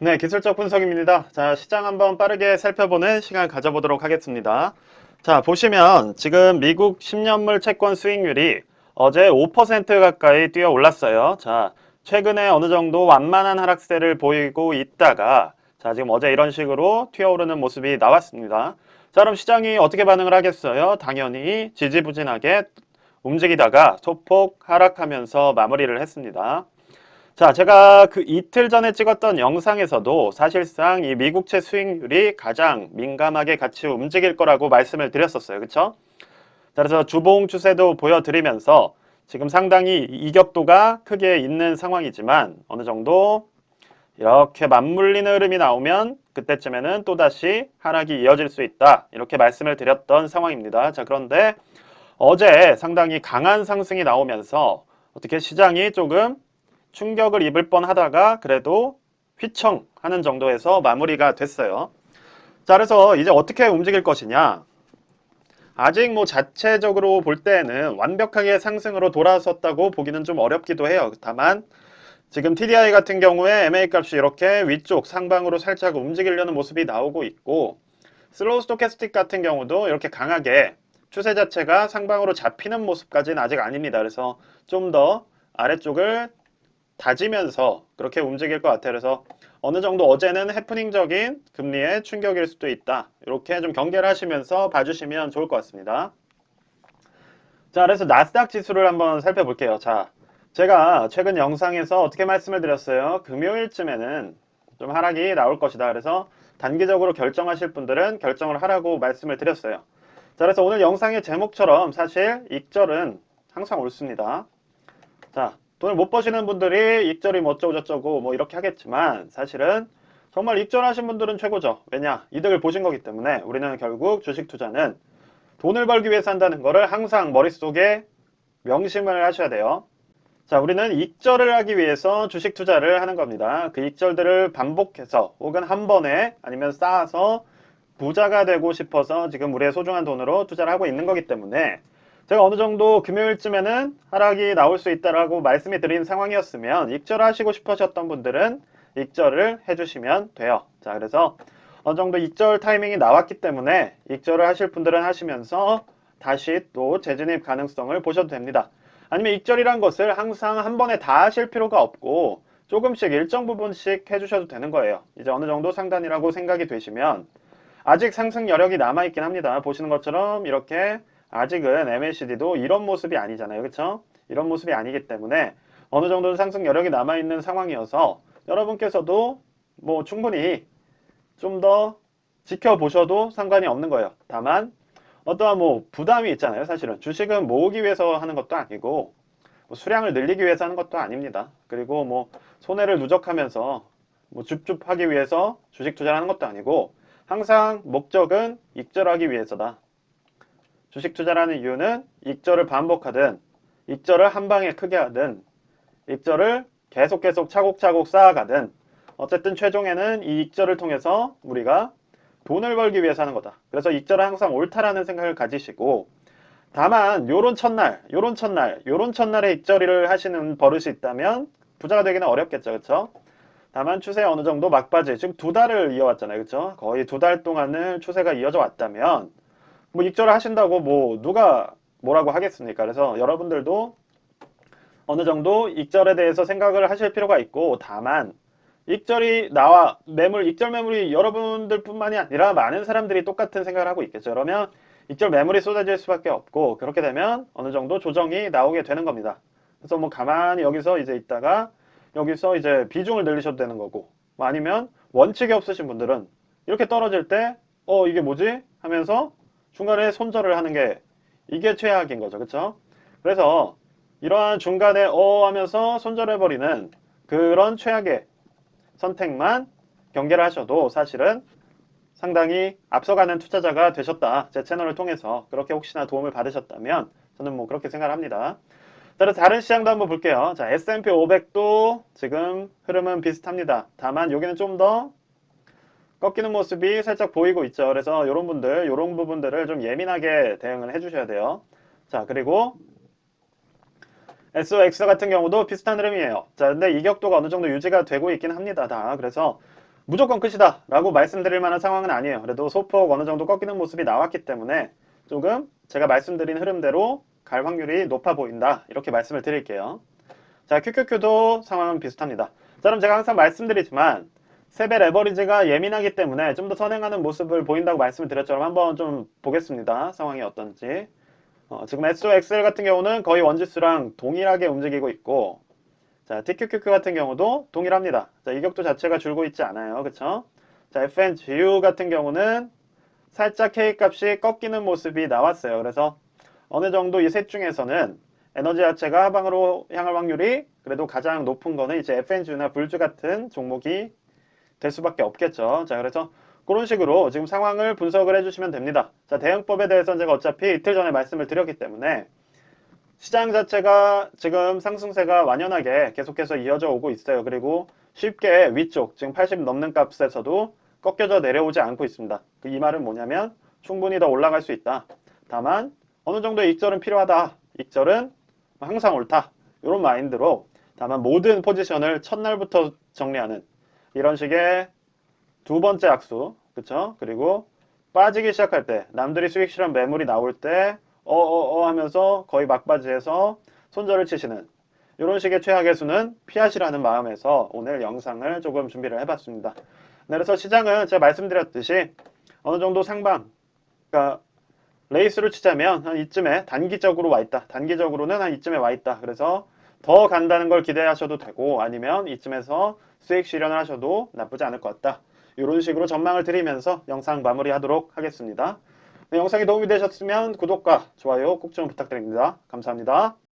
네, 기술적 분석입니다. 자, 시장 한번 빠르게 살펴보는 시간 가져보도록 하겠습니다. 자, 보시면 지금 미국 10년물 채권 수익률이 어제 5% 가까이 뛰어 올랐어요. 자, 최근에 어느 정도 완만한 하락세를 보이고 있다가 자, 지금 어제 이런 식으로 튀어오르는 모습이 나왔습니다. 자, 그럼 시장이 어떻게 반응을 하겠어요? 당연히 지지부진하게 움직이다가 소폭 하락하면서 마무리를 했습니다. 자, 제가 그 이틀 전에 찍었던 영상에서도 사실상 이 미국채 수익률이 가장 민감하게 같이 움직일 거라고 말씀을 드렸었어요. 그쵸? 자, 그래서 주봉 추세도 보여드리면서 지금 상당히 이격도가 크게 있는 상황이지만 어느 정도 이렇게 맞물리는 흐름이 나오면 그때쯤에는 또다시 하락이 이어질 수 있다. 이렇게 말씀을 드렸던 상황입니다. 자, 그런데 어제 상당히 강한 상승이 나오면서 어떻게 시장이 조금 충격을 입을 뻔 하다가 그래도 휘청하는 정도에서 마무리가 됐어요. 자, 그래서 이제 어떻게 움직일 것이냐. 아직 뭐 자체적으로 볼 때에는 완벽하게 상승으로 돌아섰다고 보기는 좀 어렵기도 해요. 다만 지금 TDI 같은 경우에 MA 값이 이렇게 위쪽 상방으로 살짝 움직이려는 모습이 나오고 있고 슬로우 스토캐스틱 같은 경우도 이렇게 강하게 추세 자체가 상방으로 잡히는 모습까지는 아직 아닙니다. 그래서 좀 더 아래쪽을 다지면서 그렇게 움직일 것 같아요. 그래서 어느 정도 어제는 해프닝적인 금리의 충격일 수도 있다. 이렇게 좀 경계를 하시면서 봐주시면 좋을 것 같습니다. 자, 그래서 나스닥 지수를 한번 살펴볼게요. 자, 제가 최근 영상에서 어떻게 말씀을 드렸어요? 금요일쯤에는 좀 하락이 나올 것이다. 그래서 단기적으로 결정하실 분들은 결정을 하라고 말씀을 드렸어요. 자, 그래서 오늘 영상의 제목처럼 사실 익절은 항상 옳습니다. 자, 돈을 못 버시는 분들이 익절이 뭐 어쩌고저쩌고 뭐 이렇게 하겠지만 사실은 정말 익절하신 분들은 최고죠. 왜냐? 이득을 보신 거기 때문에 우리는 결국 주식 투자는 돈을 벌기 위해서 한다는 거를 항상 머릿속에 명심을 하셔야 돼요. 자, 우리는 익절을 하기 위해서 주식 투자를 하는 겁니다. 그 익절들을 반복해서 혹은 한 번에 아니면 쌓아서 부자가 되고 싶어서 지금 우리의 소중한 돈으로 투자를 하고 있는 거기 때문에 제가 어느 정도 금요일쯤에는 하락이 나올 수 있다라고 말씀이 드린 상황이었으면 익절을 하시고 싶으셨던 분들은 익절을 해주시면 돼요. 자, 그래서 어느 정도 익절 타이밍이 나왔기 때문에 익절을 하실 분들은 하시면서 다시 또 재진입 가능성을 보셔도 됩니다. 아니면 익절이란 것을 항상 한 번에 다 하실 필요가 없고 조금씩 일정 부분씩 해주셔도 되는 거예요. 이제 어느 정도 상단이라고 생각이 되시면 아직 상승 여력이 남아있긴 합니다. 보시는 것처럼 이렇게 아직은 MACD도 이런 모습이 아니잖아요. 그렇죠? 이런 모습이 아니기 때문에 어느 정도는 상승 여력이 남아있는 상황이어서 여러분께서도 뭐 충분히 좀 더 지켜보셔도 상관이 없는 거예요. 다만 어떠한 뭐 부담이 있잖아요. 사실은 주식은 모으기 위해서 하는 것도 아니고 뭐 수량을 늘리기 위해서 하는 것도 아닙니다. 그리고 뭐 손해를 누적하면서 뭐 줍줍하기 위해서 주식 투자를 하는 것도 아니고 항상 목적은 익절하기 위해서다. 주식 투자라는 이유는 익절을 반복하든 익절을 한 방에 크게 하든 익절을 계속 차곡차곡 쌓아가든 어쨌든 최종에는 이 익절을 통해서 우리가 돈을 벌기 위해서 하는 거다. 그래서 익절은 항상 옳다라는 생각을 가지시고 다만 요런 첫날에 익절을 하시는 버릇이 있다면 부자가 되기는 어렵겠죠. 그렇죠? 다만 추세 어느 정도 막바지 지금 두 달을 이어왔잖아요. 그렇죠? 거의 두 달 동안을 추세가 이어져 왔다면 뭐 익절을 하신다고 뭐 누가 뭐라고 하겠습니까? 그래서 여러분들도 어느 정도 익절에 대해서 생각을 하실 필요가 있고 다만 익절이 나와 익절 매물이 여러분들 뿐만이 아니라 많은 사람들이 똑같은 생각을 하고 있겠죠. 그러면 익절 매물이 쏟아질 수밖에 없고 그렇게 되면 어느 정도 조정이 나오게 되는 겁니다. 그래서 뭐 가만히 여기서 이제 있다가 여기서 이제 비중을 늘리셔도 되는 거고 뭐 아니면 원칙이 없으신 분들은 이렇게 떨어질 때 이게 뭐지? 하면서 중간에 손절을 하는 게 이게 최악인 거죠. 그렇죠? 그래서 이러한 중간에 하면서 손절해버리는 그런 최악의 선택만 경계를 하셔도 사실은 상당히 앞서가는 투자자가 되셨다. 제 채널을 통해서 그렇게 혹시나 도움을 받으셨다면 저는 뭐 그렇게 생각을 합니다. 따라서 다른 시장도 한번 볼게요. 자, S&P 500도 지금 흐름은 비슷합니다. 다만 여기는 좀 더 꺾이는 모습이 살짝 보이고 있죠. 그래서 이런 분들, 이런 부분들을 좀 예민하게 대응을 해주셔야 돼요. 자, 그리고 SOX 같은 경우도 비슷한 흐름이에요. 자, 근데 이격도가 어느 정도 유지가 되고 있긴 합니다. 다. 그래서 무조건 끝이다 라고 말씀드릴 만한 상황은 아니에요. 그래도 소폭 어느 정도 꺾이는 모습이 나왔기 때문에 조금 제가 말씀드린 흐름대로 갈 확률이 높아 보인다, 이렇게 말씀을 드릴게요. 자, QQQ도 상황은 비슷합니다. 자, 그럼 제가 항상 말씀드리지만 세배 레버리지가 예민하기 때문에 좀 더 선행하는 모습을 보인다고 말씀을 드렸죠. 그럼 한번 좀 보겠습니다. 상황이 어떤지. 지금 SOXL 같은 경우는 거의 원지수랑 동일하게 움직이고 있고, 자, TQQQ 같은 경우도 동일합니다. 자, 이격도 자체가 줄고 있지 않아요. 그쵸? 자, FNGU 같은 경우는 살짝 K 값이 꺾이는 모습이 나왔어요. 그래서 어느 정도 이 셋 중에서는 에너지 자체가 하방으로 향할 확률이 그래도 가장 높은 거는 이제 FNGU나 불주 같은 종목이 될 수밖에 없겠죠. 자, 그래서 그런 식으로 지금 상황을 분석을 해주시면 됩니다. 자, 대응법에 대해서는 제가 어차피 이틀 전에 말씀을 드렸기 때문에 시장 자체가 지금 상승세가 완연하게 계속해서 이어져 오고 있어요. 그리고 쉽게 위쪽, 지금 80 넘는 값에서도 꺾여져 내려오지 않고 있습니다. 이 말은 뭐냐면 충분히 더 올라갈 수 있다. 다만 어느 정도 익절은 필요하다. 익절은 항상 옳다. 이런 마인드로 다만 모든 포지션을 첫날부터 정리하는 이런 식의 두 번째 악수, 그쵸? 그리고 빠지기 시작할 때, 남들이 수익 실현 매물이 나올 때, 하면서 거의 막바지에서 손절을 치시는 이런 식의 최악의 수는 피하시라는 마음에서 오늘 영상을 조금 준비를 해봤습니다. 네, 그래서 시장은 제가 말씀드렸듯이 어느 정도 상방, 그러니까 레이스로 치자면 한 이쯤에 단기적으로 와 있다. 단기적으로는 한 이쯤에 와 있다. 그래서 더 간다는 걸 기대하셔도 되고 아니면 이쯤에서 수익 실현을 하셔도 나쁘지 않을 것 같다. 이런 식으로 전망을 드리면서 영상 마무리하도록 하겠습니다. 네, 영상이 도움이 되셨으면 구독과 좋아요 꼭 좀 부탁드립니다. 감사합니다.